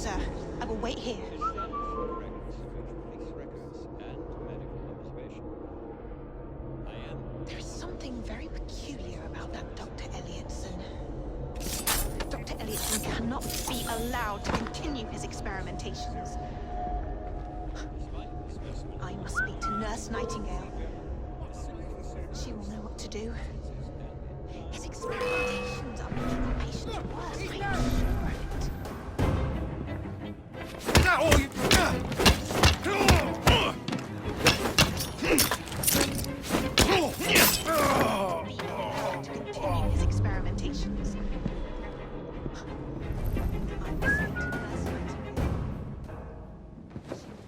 sir. I will wait here. There is something very peculiar about that Dr. Elliotson. Dr. Elliotson cannot be allowed to continue his experimentations. I must speak to Nurse Nightingale. She will know what to do. His experimentations are making our patients worse, I am sure of it. To continue his experimentations. I must speak to Nurse Nightingale.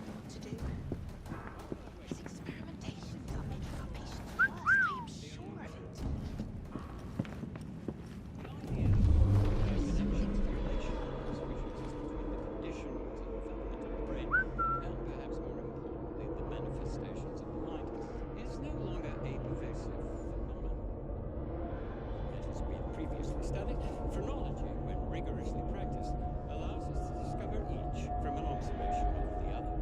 She will know what to do. His experimentations are making our patients worse, I am sure of it. Studied, phrenology, when rigorously practiced, allows us to discover each from an observation of the other.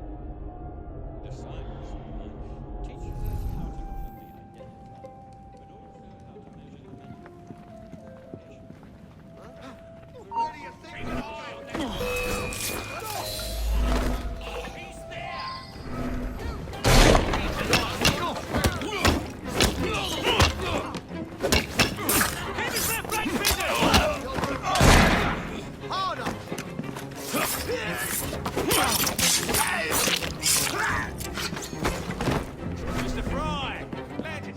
The science of mind teaches us how to not only identify, but also how to measure the mental communication. Where do you think you're going? He's there! Mr. Fry! Let it!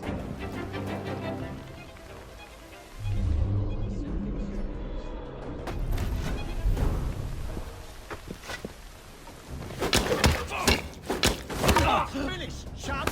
Finish, chump!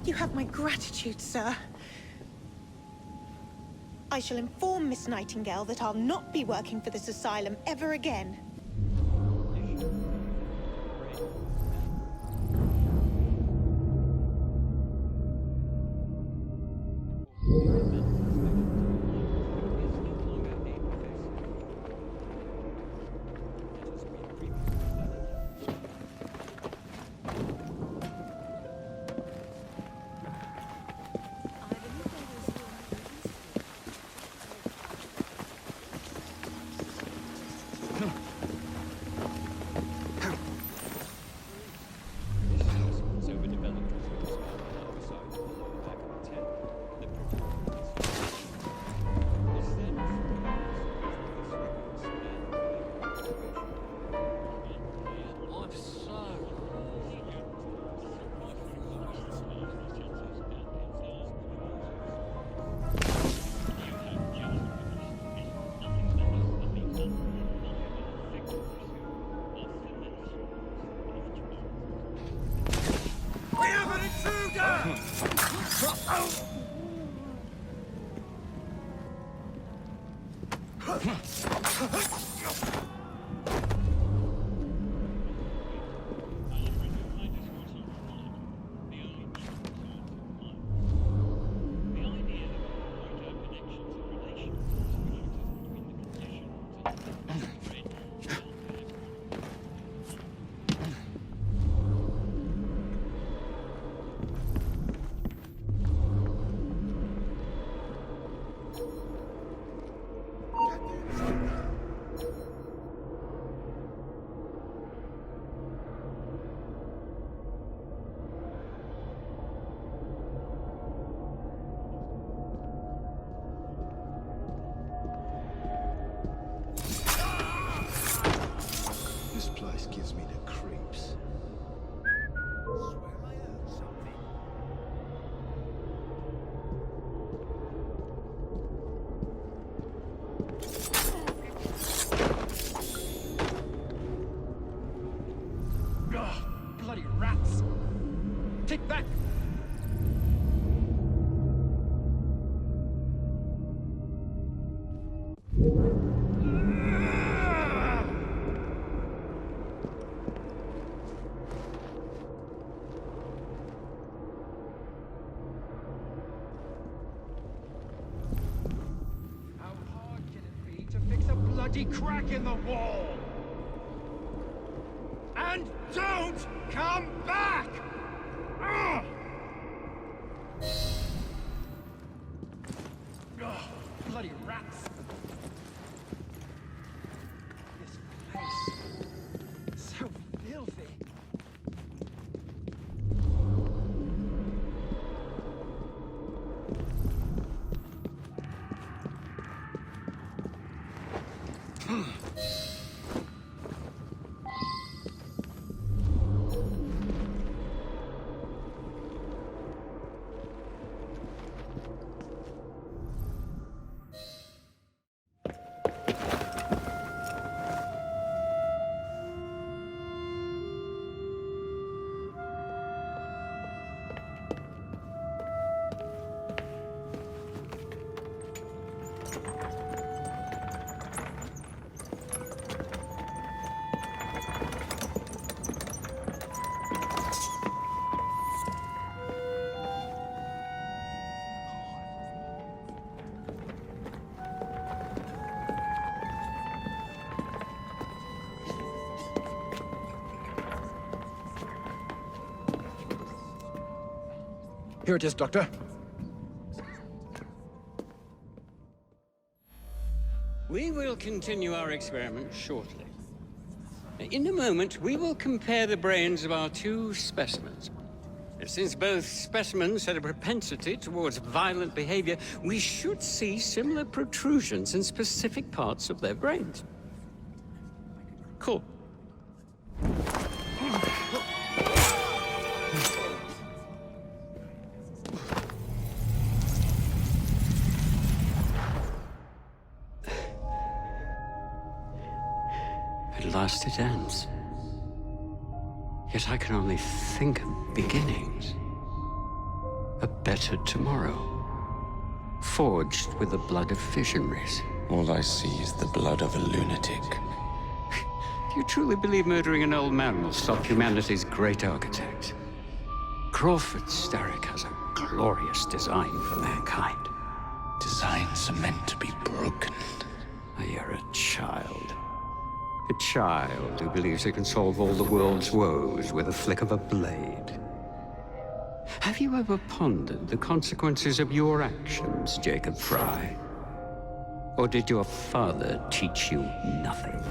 You have my gratitude, sir. I shall inform Miss Nightingale that I'll not be working for this asylum ever again. How hard can it be to fix a bloody crack in the wall? And don't come back! Ugh! Ugh, bloody rats! This place, so filthy. Here it is, Doctor. We will continue our experiment shortly. In a moment, we will compare the brains of our two specimens. Since both specimens had a propensity towards violent behavior, we should see similar protrusions in specific parts of their brains. Cool. At last it ends. Yet I can only think of beginnings. A better tomorrow. Forged with the blood of visionaries. All I see is the blood of a lunatic. Do you truly believe murdering an old man will stop humanity's great architect? Crawford Starrick has a glorious design for mankind. Designs are meant to be broken. You're a child. A child who believes it can solve all the world's woes with a flick of a blade. Have you ever pondered the consequences of your actions, Jacob Fry? Or did your father teach you nothing?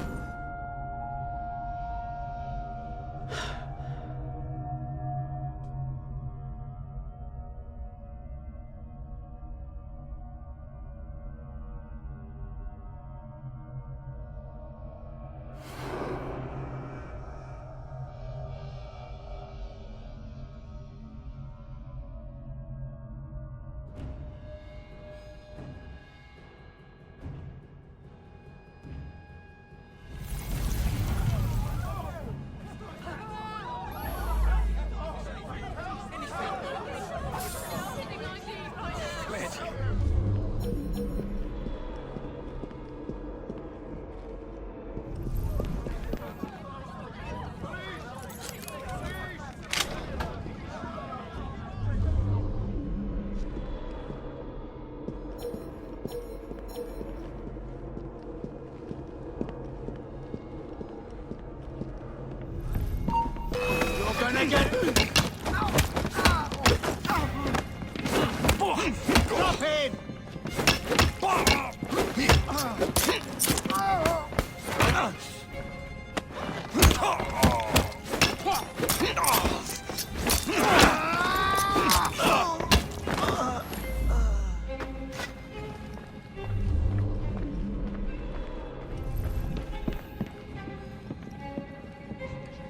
Drop in!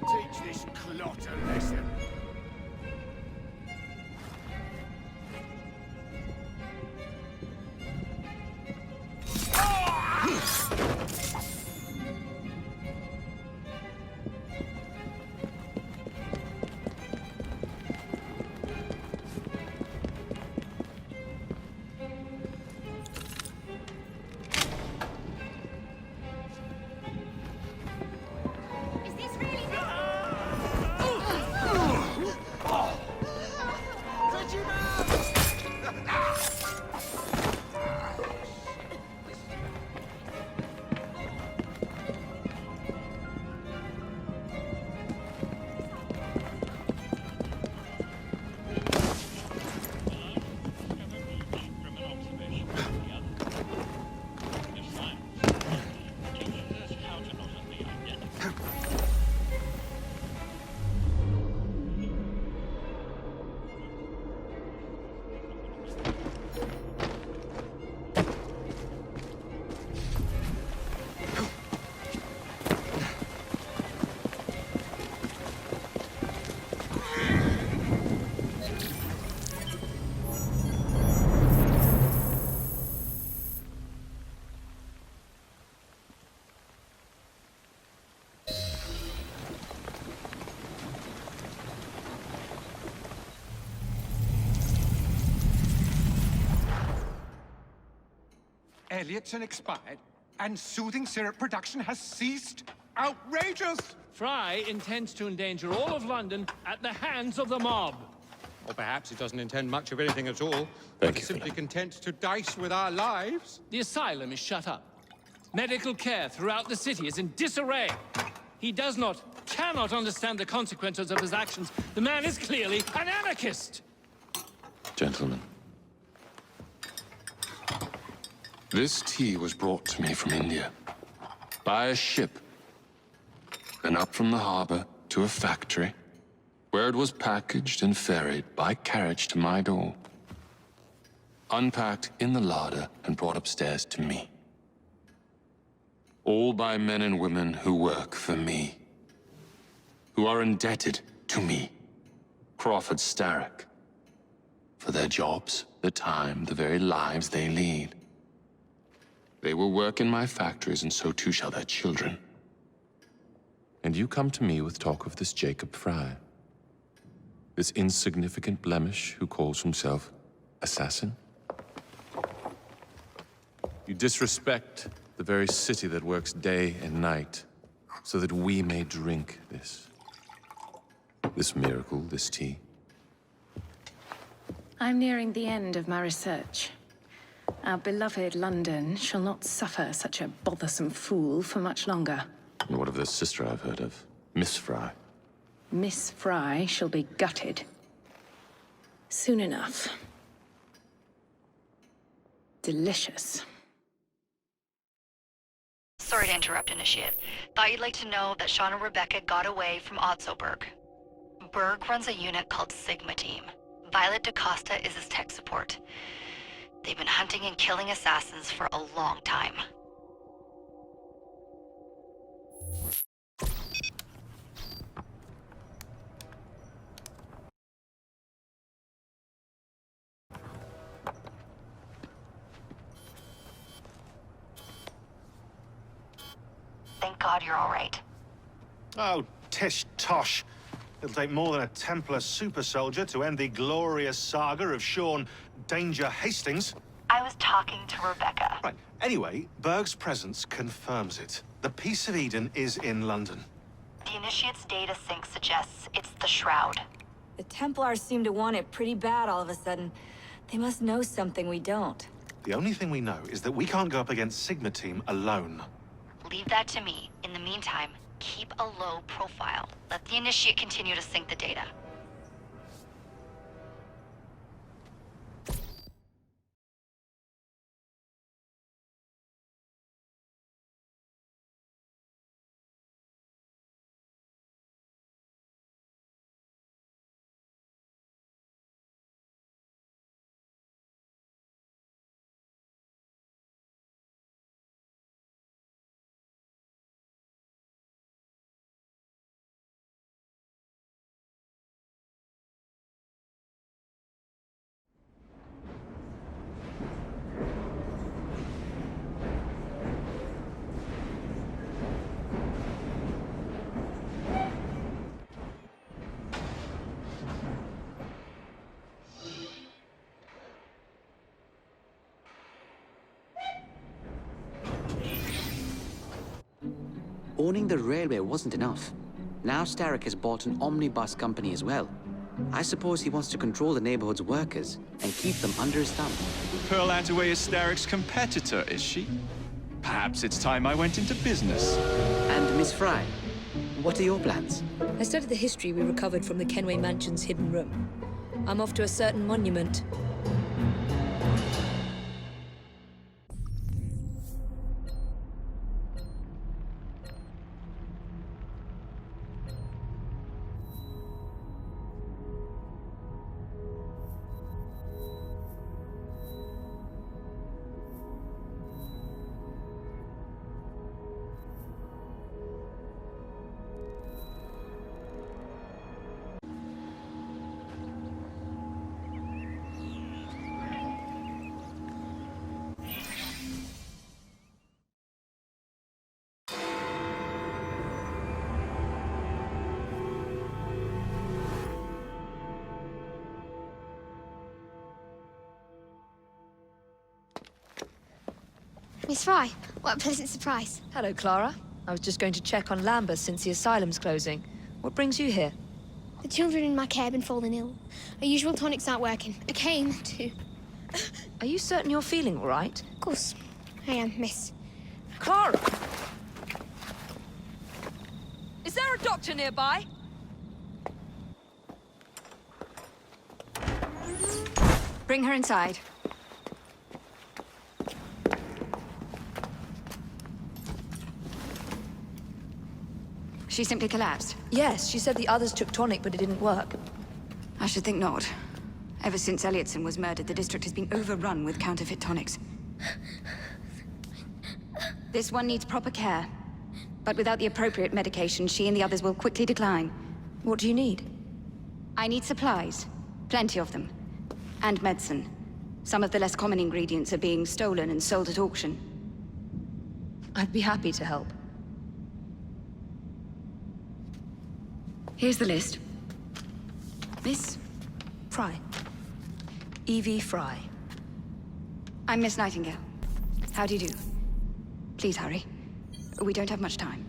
Teach this clot a lesson. Elliotson expired, and soothing syrup production has ceased? Outrageous! Fry intends to endanger all of London at the hands of the mob. Or perhaps he doesn't intend much of anything at all, Thank but you is for simply that. content to dice with our lives. The asylum is shut up. Medical care throughout the city is in disarray. He cannot understand the consequences of his actions. The man is clearly an anarchist! Gentlemen. This tea was brought to me from India. By a ship. Then up from the harbor to a factory, where it was packaged and ferried by carriage to my door. Unpacked in the larder and brought upstairs to me. All by men and women who work for me. Who are indebted to me, Crawford Starrick, for their jobs, the time, the very lives they lead. They will work in my factories, and so too shall their children. And you come to me with talk of this Jacob Fry, this insignificant blemish who calls himself assassin? You disrespect the very city that works day and night so that we may drink this miracle, this tea. I'm nearing the end of my research. Our beloved London shall not suffer such a bothersome fool for much longer. And what of the sister I've heard of, Miss Fry? Miss Fry shall be gutted. Soon enough. Delicious. Sorry to interrupt, Initiate. Thought you'd like to know that Sean and Rebecca got away from Otzoberg. Berg runs a unit called Sigma Team. Violet DaCosta is his tech support. They've been hunting and killing assassins for a long time. Thank God you're all right. Oh, tish tosh. It'll take more than a Templar super soldier to end the glorious saga of Sean Danger Hastings. I was talking to Rebecca. Right. Anyway, Berg's presence confirms it. The Peace of Eden is in London. The Initiate's data sync suggests it's the Shroud. The Templars seem to want it pretty bad all of a sudden. They must know something we don't. The only thing we know is that we can't go up against Sigma Team alone. Leave that to me. In the meantime, keep a low profile. Let the Initiate continue to sync the data. Owning the railway wasn't enough. Now Starrick has bought an omnibus company as well. I suppose he wants to control the neighborhood's workers and keep them under his thumb. Pearl Attaway is Starrick's competitor, is she? Perhaps it's time I went into business. And Miss Fry, what are your plans? I studied the history we recovered from the Kenway Mansion's hidden room. I'm off to a certain monument. Miss Fry, what a pleasant surprise. Hello, Clara. I was just going to check on Lambeth since the asylum's closing. What brings you here? The children in my care have been falling ill. Our usual tonics aren't working. I came to... Are you certain you're feeling all right? Of course, I am, miss. Clara! Is there a doctor nearby? Bring her inside. She simply collapsed. Yes, she said the others took tonic, but it didn't work. I should think not. Ever since Elliotson was murdered, the district has been overrun with counterfeit tonics. This one needs proper care. But without the appropriate medication, she and the others will quickly decline. What do you need? I need supplies. Plenty of them. And medicine. Some of the less common ingredients are being stolen and sold at auction. I'd be happy to help. Here's the list. Miss? Fry. Evie Fry. I'm Miss Nightingale. How do you do? Please hurry. We don't have much time.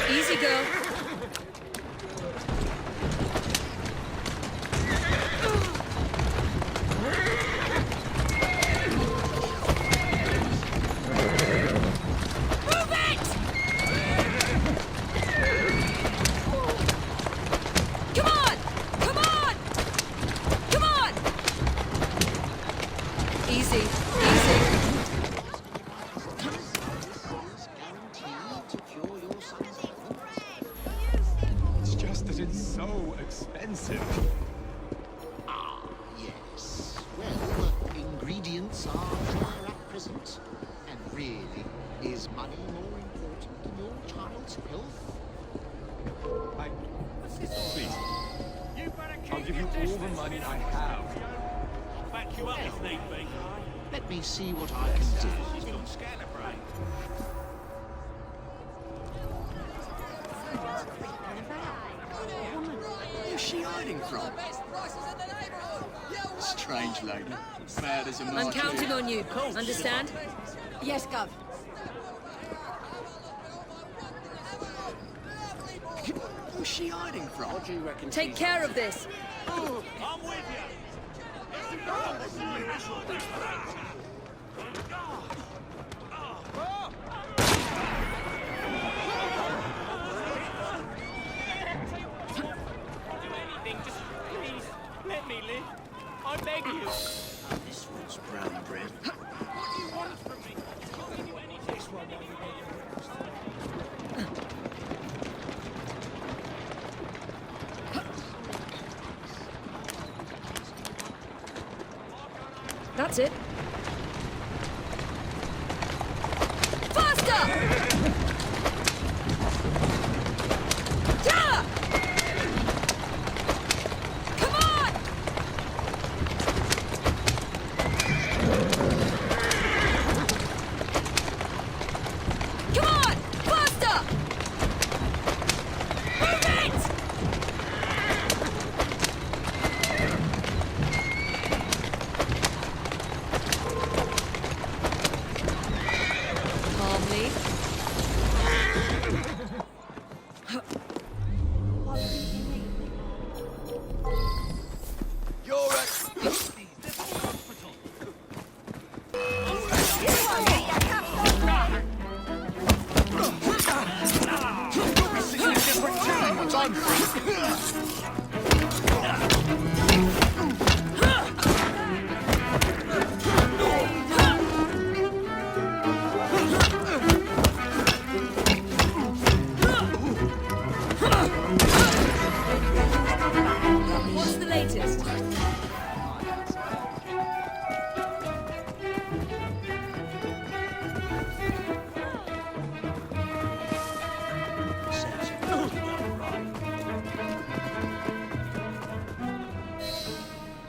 Easy, girl. It's just that it's so expensive. Ah, yes. Well, ingredients are rare at present. And really, is money more important than your child's health? Please. I'll give you all the money I have. Back you up if need be. Let me see what I can do. She's got scanner brain. Where's she hiding from? Strange lady. Mad as a I'm martyr. counting on you. Understand? Yes, Gov. Where's she hiding from? What do you reckon? Take care of this. I'm with you. Let me live. I beg you. This one's brown bread. What do you want from me? I'll give you anything. This one, That's it. Faster! Yeah! Come on! Come on! Faster! Move it!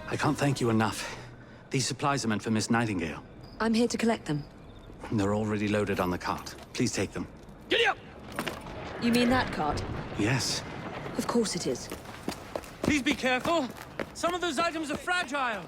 I can't thank you enough. These supplies are meant for Miss Nightingale. I'm here to collect them. They're already loaded on the cart. Please take them. Giddy up! You mean that cart? Yes. Of course it is. Please be careful. Some of those items are fragile.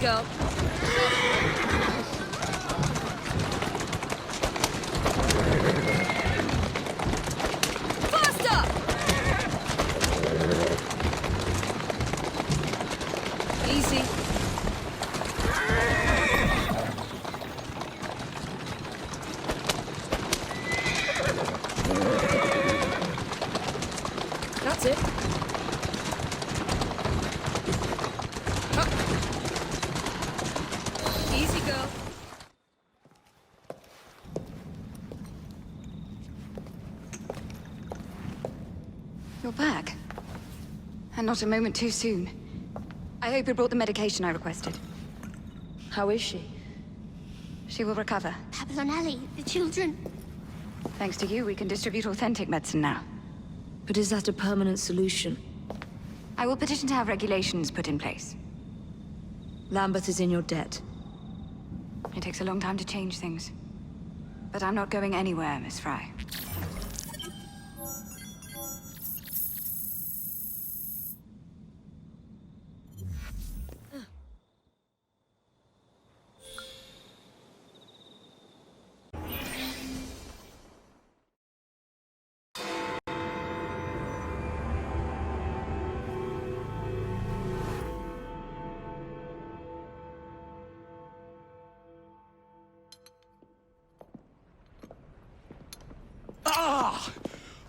Go. Faster! Easy. That's it. Easy, girl. You're back. And not a moment too soon. I hope you brought the medication I requested. How is she? She will recover. Pablo and Ellie, the children. Thanks to you, we can distribute authentic medicine now. But is that a permanent solution? I will petition to have regulations put in place. Lambeth is in your debt. It takes a long time to change things. But I'm not going anywhere, Miss Fry.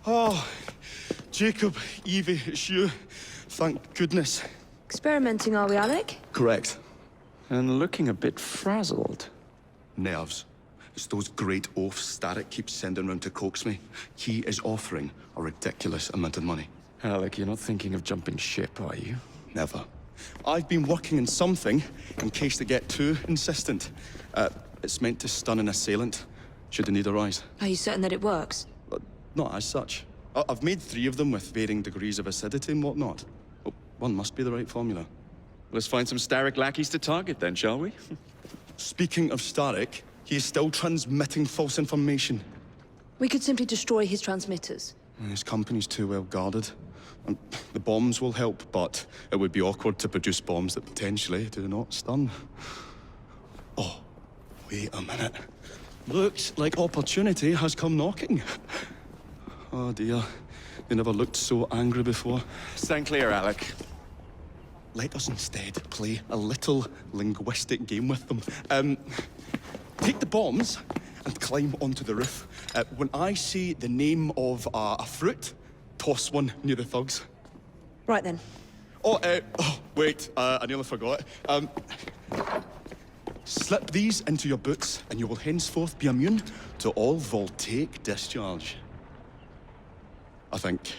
Oh, Jacob, Evie, it's you. Thank goodness. Experimenting, are we, Alec? Correct. And looking a bit frazzled. Nerves. It's those great oafs Starrick keeps sending round to coax me. He is offering a ridiculous amount of money. Alec, you're not thinking of jumping ship, are you? Never. I've been working on something in case they get too insistent. It's meant to stun an assailant, should the need arise. Are you certain that it works? Not as such. I've made 3 of them with varying degrees of acidity and whatnot. Well, one must be the right formula. Let's find some Starrick lackeys to target then, shall we? Speaking of Starrick, he is still transmitting false information. We could simply destroy his transmitters. His company's too well guarded. The bombs will help, but it would be awkward to produce bombs that potentially do not stun. Oh, wait a minute. Looks like opportunity has come knocking. Oh dear, they never looked so angry before. Stand clear, Alec. Let us instead play a little linguistic game with them. Take the bombs and climb onto the roof. When I say the name of a fruit, toss one near the thugs. Right then. Oh, wait, I nearly forgot. Slip these into your boots and you will henceforth be immune to all voltaic discharge. I think.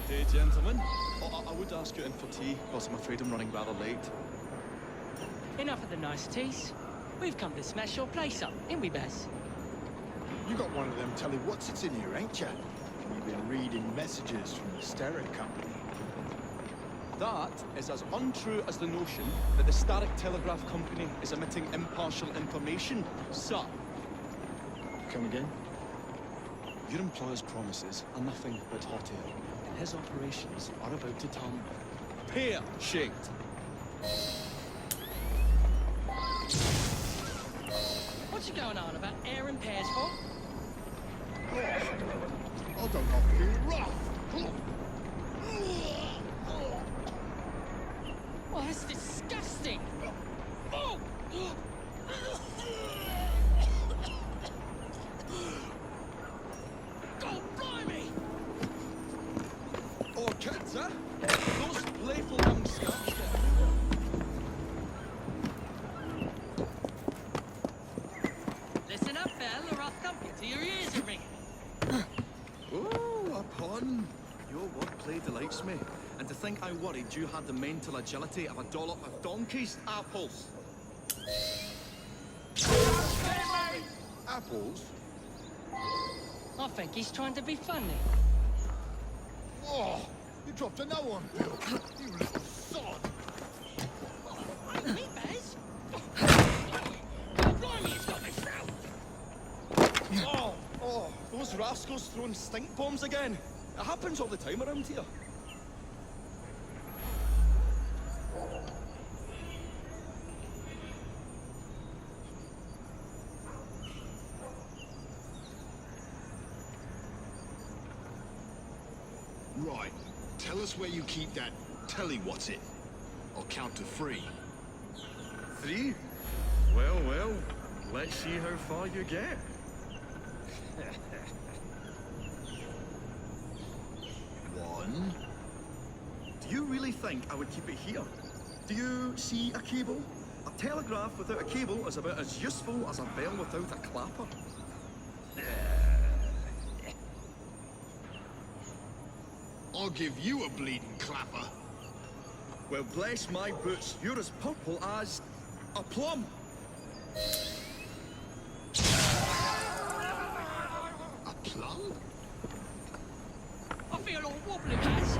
Good day, gentlemen. I would ask you in for tea, but I'm afraid I'm running rather late. Enough of the niceties. We've come to smash your place up, ain't we, Bess? You got one of them telly what's-its in here, ain't you? You've been reading messages from the Starrick Company. That is as untrue as the notion that the Starrick Telegraph Company is emitting impartial information, sir. Come again? Your employer's promises are nothing but hot air, and his operations are about to turn pear-shaped. What's going on about air and pears for? I don't know, feel rough. Oh, that's disgusting! Oh! God, blimey! Oh, kids, huh? Those playful young scabs. Listen up, Belle, or I'll thump you till your ears are ringing. Oh, a pun. Your wordplay delights me. And to think I worried you had the mental agility of a dollop of donkey's apples. Apples? I think he's trying to be funny. Oh, you dropped a no-one, Bill. You little sod. Hey, me, Baz. God, blimey, he's got me throat. Oh, those rascals throwing stink bombs again. It happens all the time around here. Right. Tell us where you keep that telly-what's-it. I'll count to 3. 3? Well, well. Let's see how far you get. 1. Do you really think I would keep it here? Do you see a cable? A telegraph without a cable is about as useful as a bell without a clapper. I'll give you a bleeding clapper. Well, bless my boots, you're as purple as a plum. A plum? I feel all wobbly, Baz.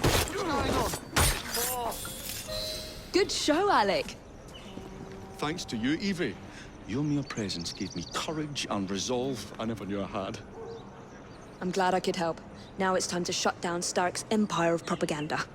What's going on? Good show, Alec. Thanks to you, Evie. Your mere presence gave me courage and resolve I never knew I had. I'm glad I could help. Now it's time to shut down Starrick's empire of propaganda.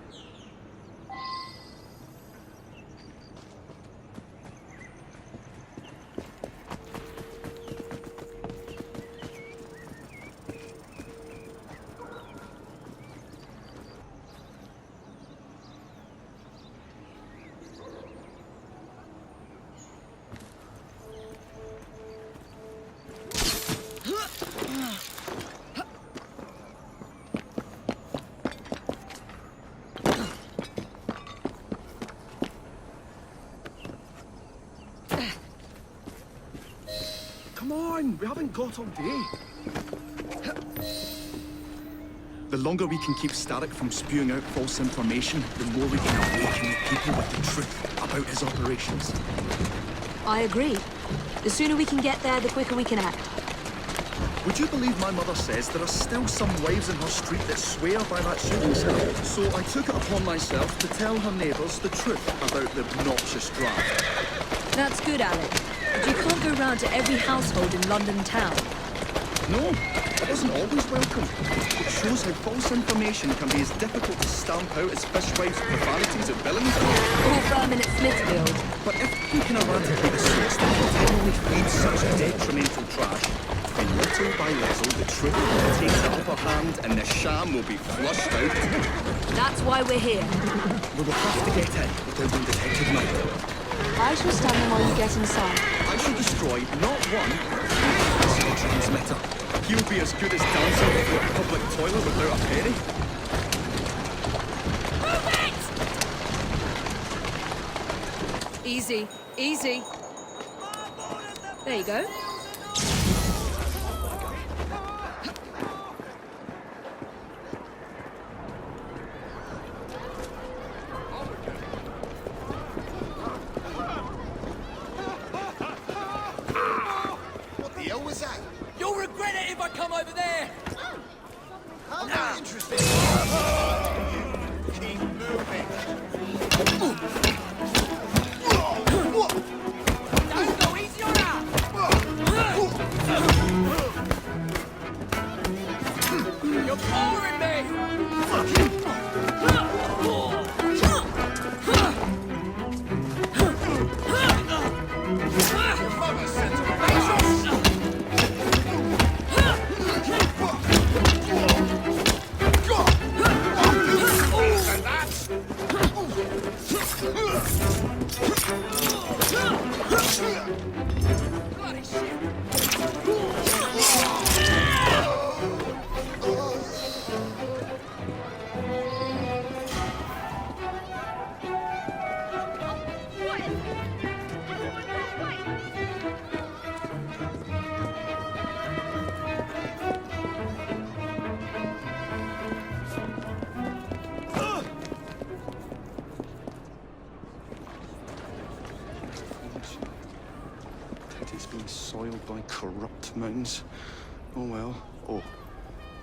Come on, we haven't got all day. The longer we can keep Starrick from spewing out false information, the more we can awaken the people with the truth about his operations. I agree. The sooner we can get there, the quicker we can act. Would you believe my mother says there are still some wives in her street that swear by that shooting cell? So I took it upon myself to tell her neighbours the truth about the obnoxious draft. That's good, Alec. But you can't go round to every household in London town. No, it wasn't always welcome. It shows how false information can be as difficult to stamp out as fishwives' profanities at Billings. Or vermin at Smithfield. But if we can eradicate the source that continually feeds such detrimental trash, then little by little the truth will take the upper hand and the sham will be flushed out. That's why we're here. We will have to get in without being detected now. I shall stand them while you get inside. I shall destroy not one, but this transmitter. He'll be as good as dancing through a public toilet without a penny. Move it! Easy, easy. There you go. corrupt mountains. Oh well. Oh,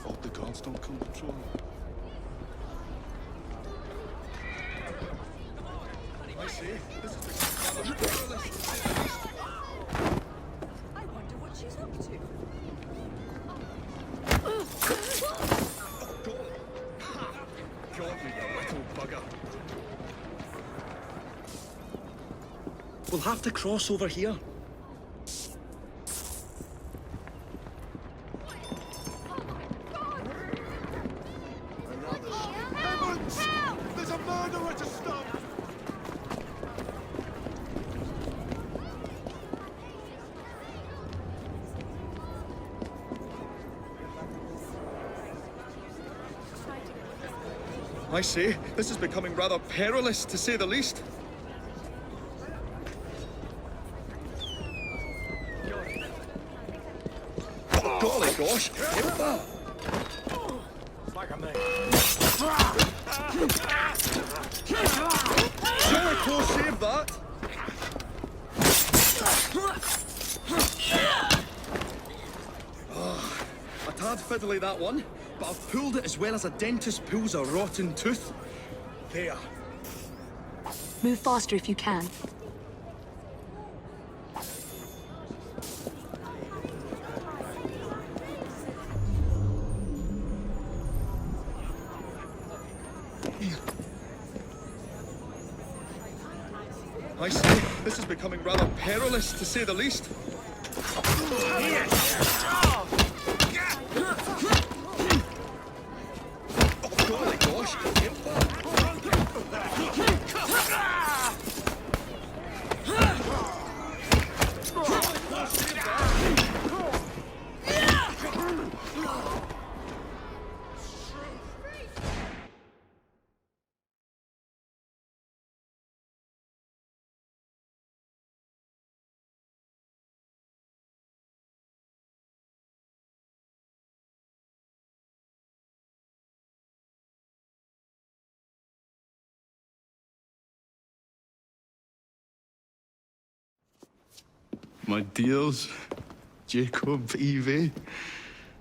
hope the gods don't come patrolling. I say, this is the perilous. I wonder what she's up to. Got me, you little bugger. We'll have to cross over here. Heavens! There's a murderer to stop! I say, this is becoming rather perilous, to say the least. Oh, golly gosh! Jericho saved that! Oh, a tad fiddly, that one, but I've pulled it as well as a dentist pulls a rotten tooth. There. Move faster if you can. I say, this is becoming rather perilous, to say the least. Oh, golly gosh! My dears, Jacob, Evie,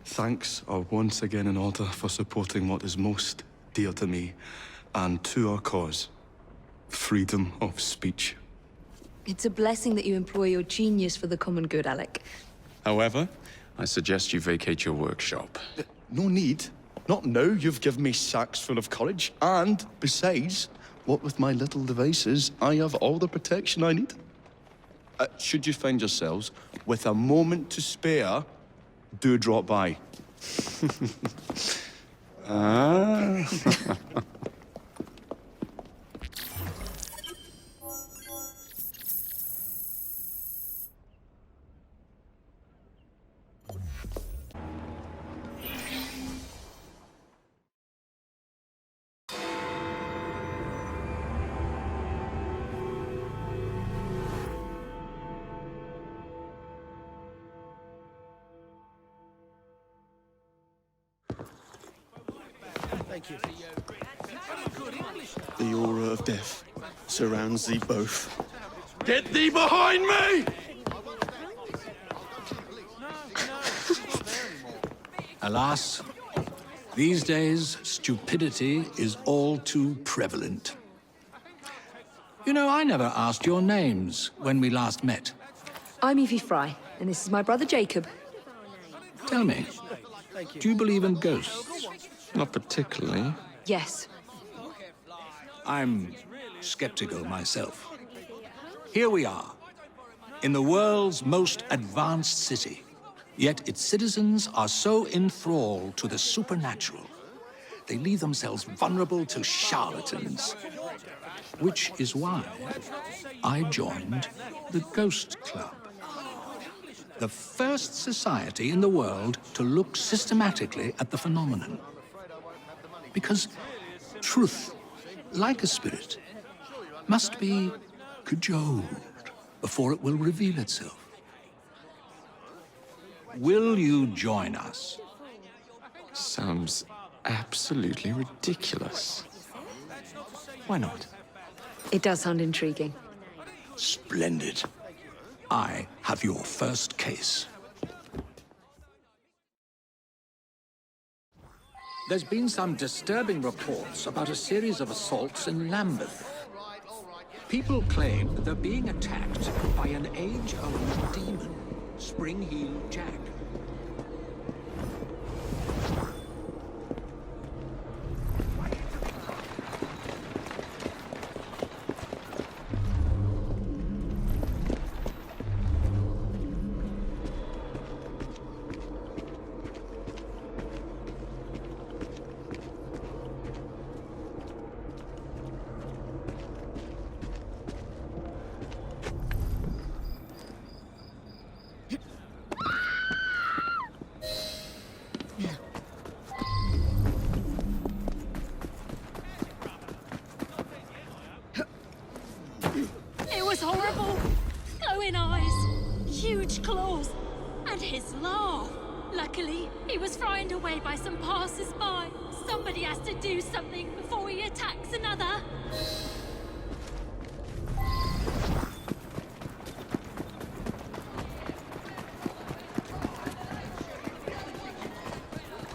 thanks are once again in order for supporting what is most dear to me and to our cause, freedom of speech. It's a blessing that you employ your genius for the common good, Alec. However, I suggest you vacate your workshop. No need. Not now you've given me sacks full of courage. And, besides, what with my little devices, I have all the protection I need. Should you find yourselves with a moment to spare, do drop by. Thank you. The aura of death surrounds thee both. Get thee behind me! Alas, these days, stupidity is all too prevalent. You know, I never asked your names when we last met. I'm Evie Fry, and this is my brother Jacob. Tell me, do you believe in ghosts? Not particularly. Yes. I'm skeptical myself. Here we are, in the world's most advanced city. Yet its citizens are so enthralled to the supernatural, they leave themselves vulnerable to charlatans. Which is why I joined the Ghost Club. The first society in the world to look systematically at the phenomenon. Because truth, like a spirit, must be cajoled before it will reveal itself. Will you join us? Sounds absolutely ridiculous. Why not? It does sound intriguing. Splendid. I have your first case. There's been some disturbing reports about a series of assaults in Lambeth. People claim that they're being attacked by an age-old demon, Spring-Heel Jack. It was horrible. Glowing eyes, huge claws, and his laugh. Luckily, he was frightened away by some passers-by. Somebody has to do something before he attacks another.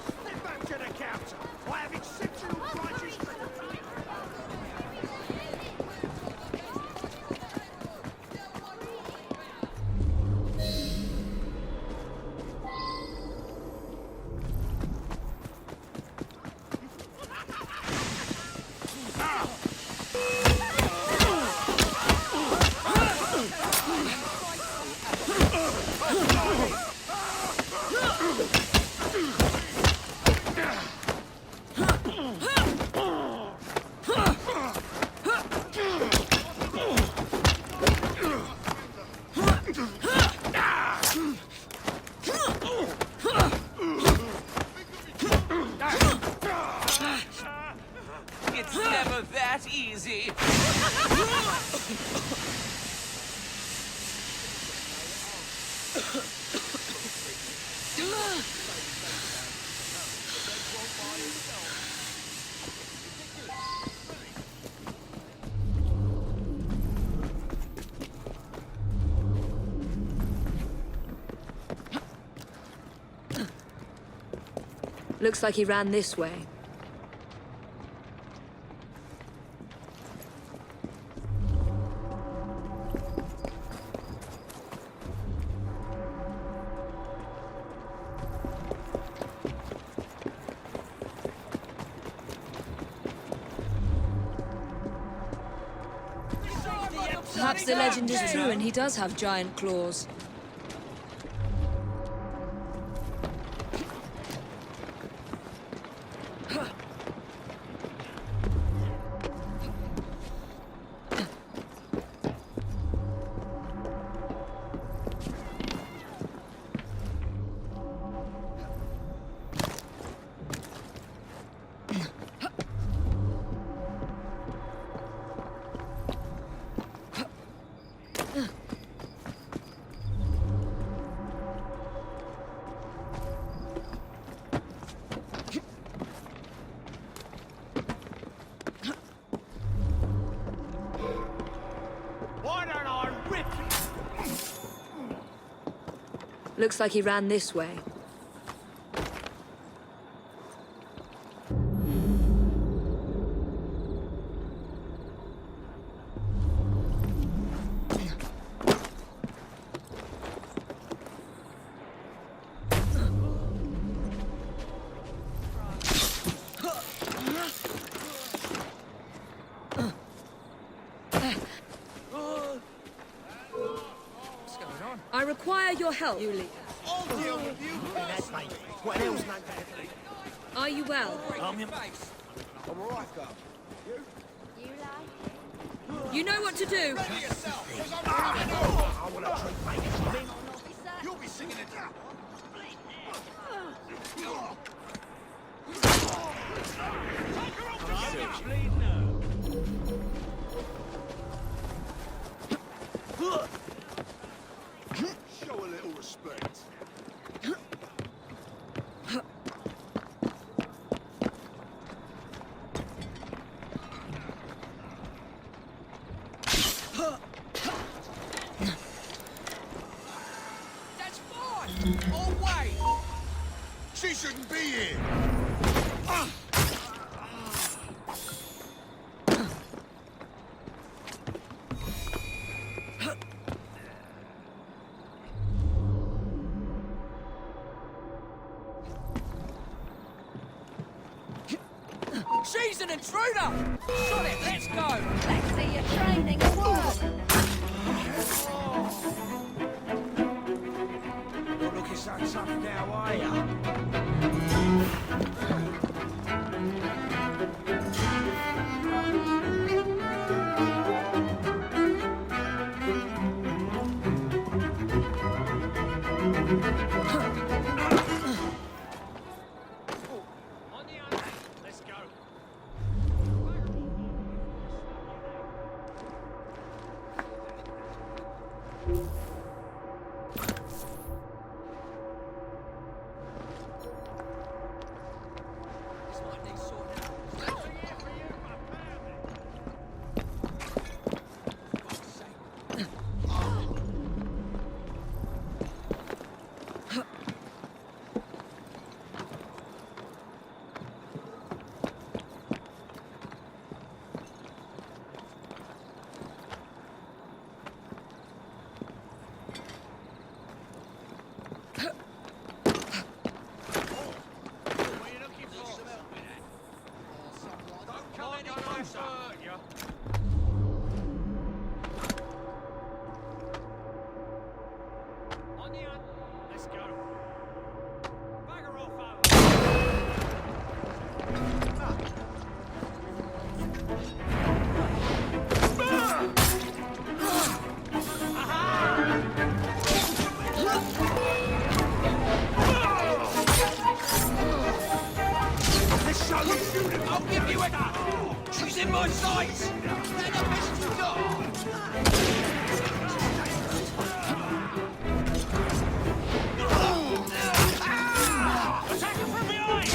Step back to the counter. I have exceptional prices for It's never that easy. Looks like he ran this way. Perhaps the legend is true and he does have giant claws. Looks like he ran this way. I require your help. You leave. What else, mate? Are you well? I'm alright, girl. You know what to do. I want to treat, mate. You'll be singing it. Show a little respect. That's fine. Oh, wait. She shouldn't be here. She's an intruder! Shut it, let's go! Let's see your training at work. Not looking so tough now, are ya? Let's go. I'll give you a... She's in my sights! They're the best you got! Attack her from behind!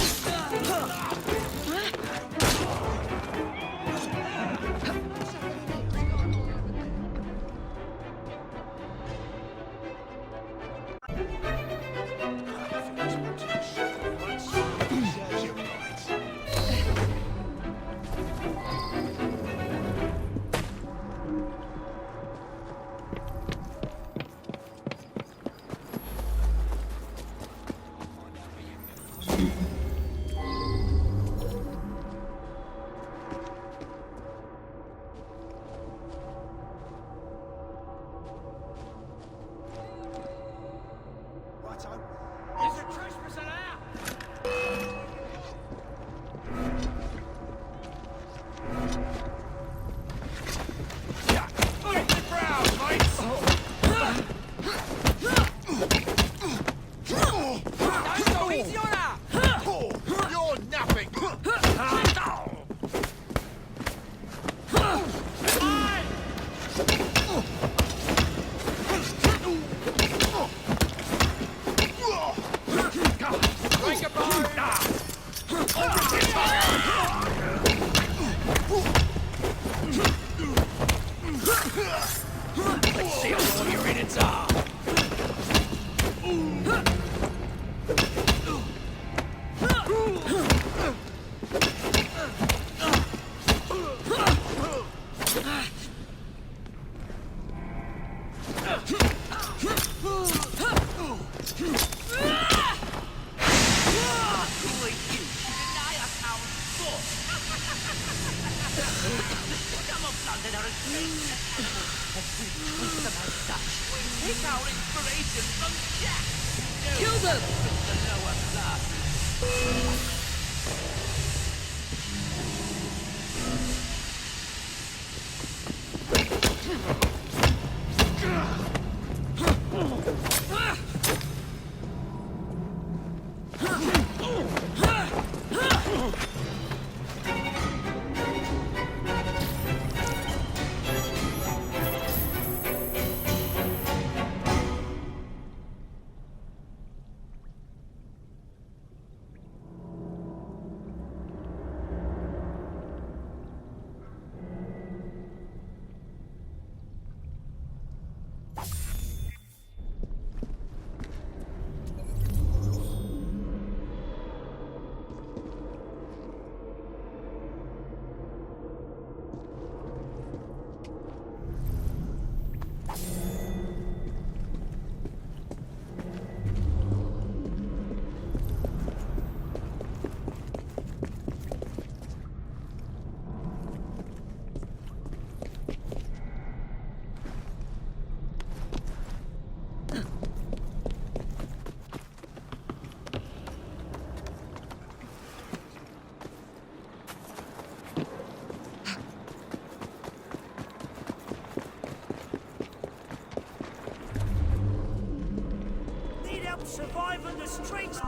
enliven the streets.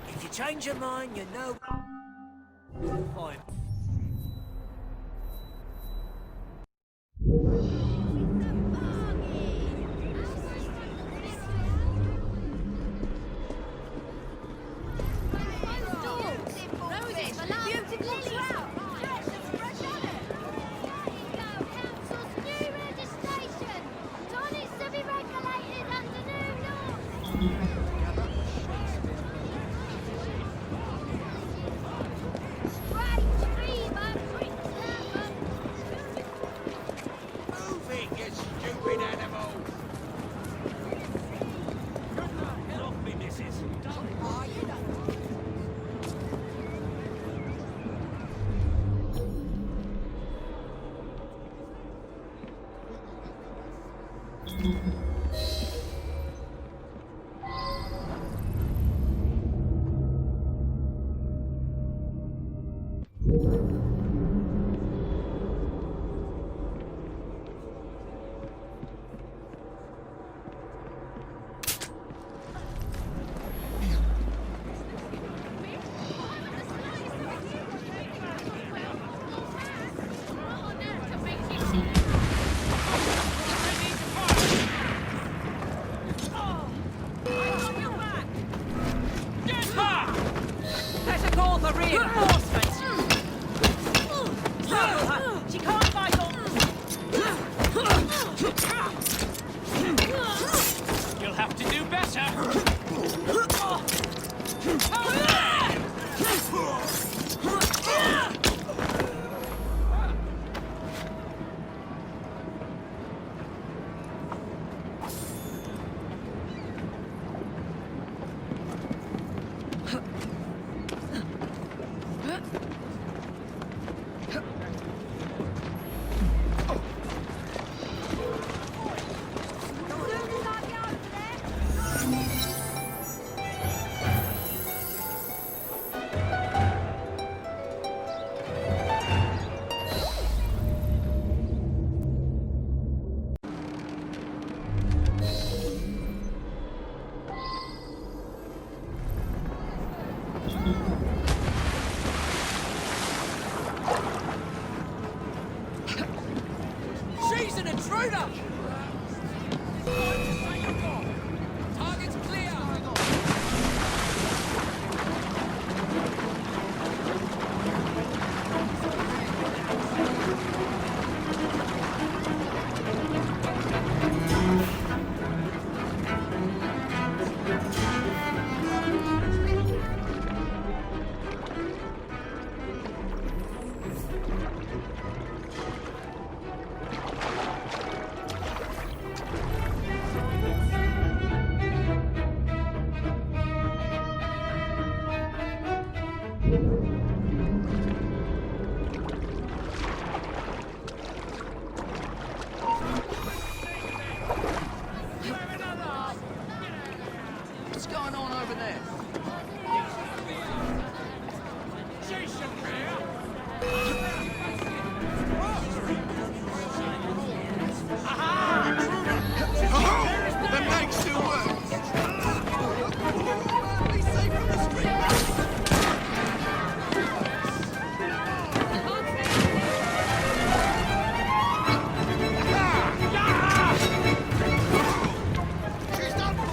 If you change your mind, you know. Fine. You'll have to do better. She's an intruder! Target's clear! What's going on over there? The make still works! Be safe from the street! She's done for!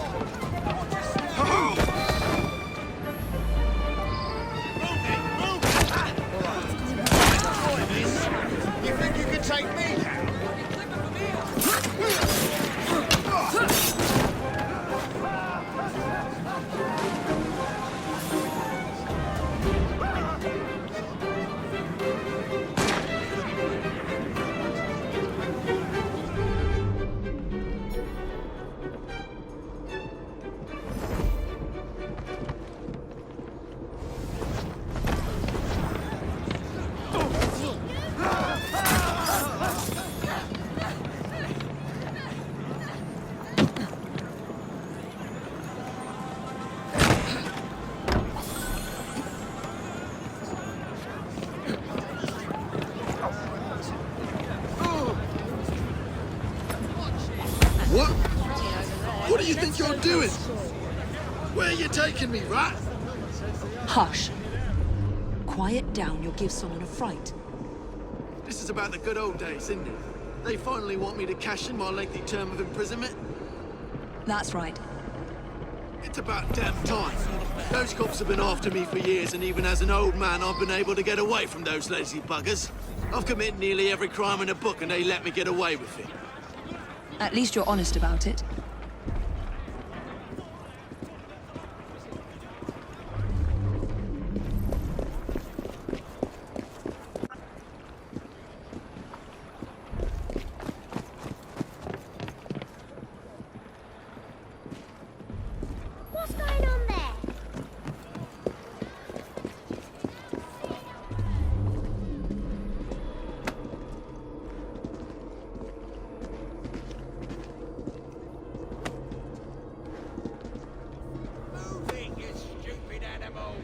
Where are you taking me, rat? Hush. Quiet down, you'll give someone a fright. This is about the good old days, isn't it? They finally want me to cash in my lengthy term of imprisonment. That's right. It's about damn time. Those cops have been after me for years, and even as an old man, I've been able to get away from those lazy buggers. I've committed nearly every crime in the book, and they let me get away with it. At least you're honest about it. What's going on there? Move it, you stupid animal!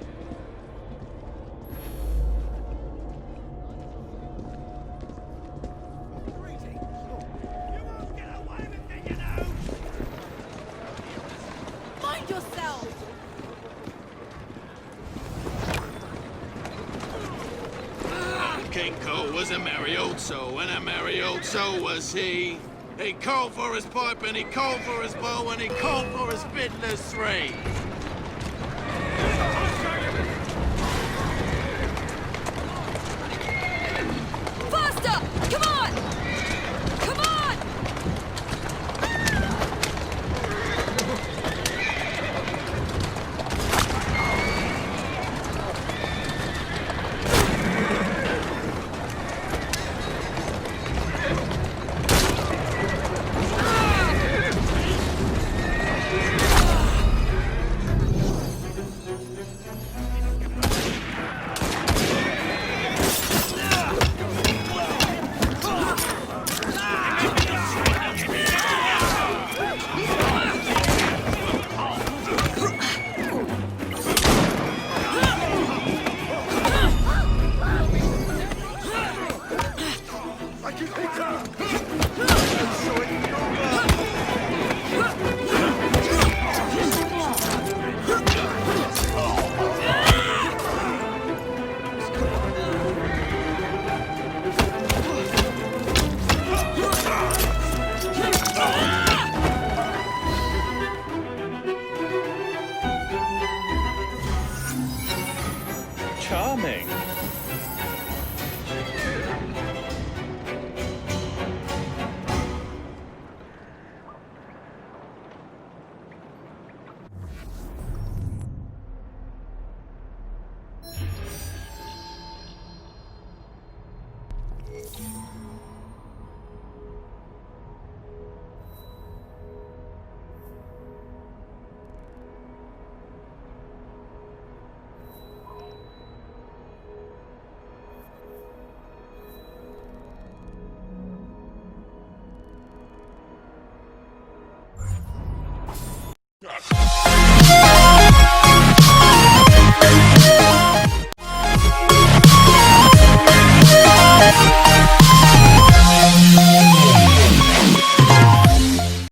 Mind yourself! King Cole was a merry old soul, and a merry old soul was he. He called for his pipe, and he called for his bow, and he called for his fiddlers three. Faster! Come on! Come on! Charming.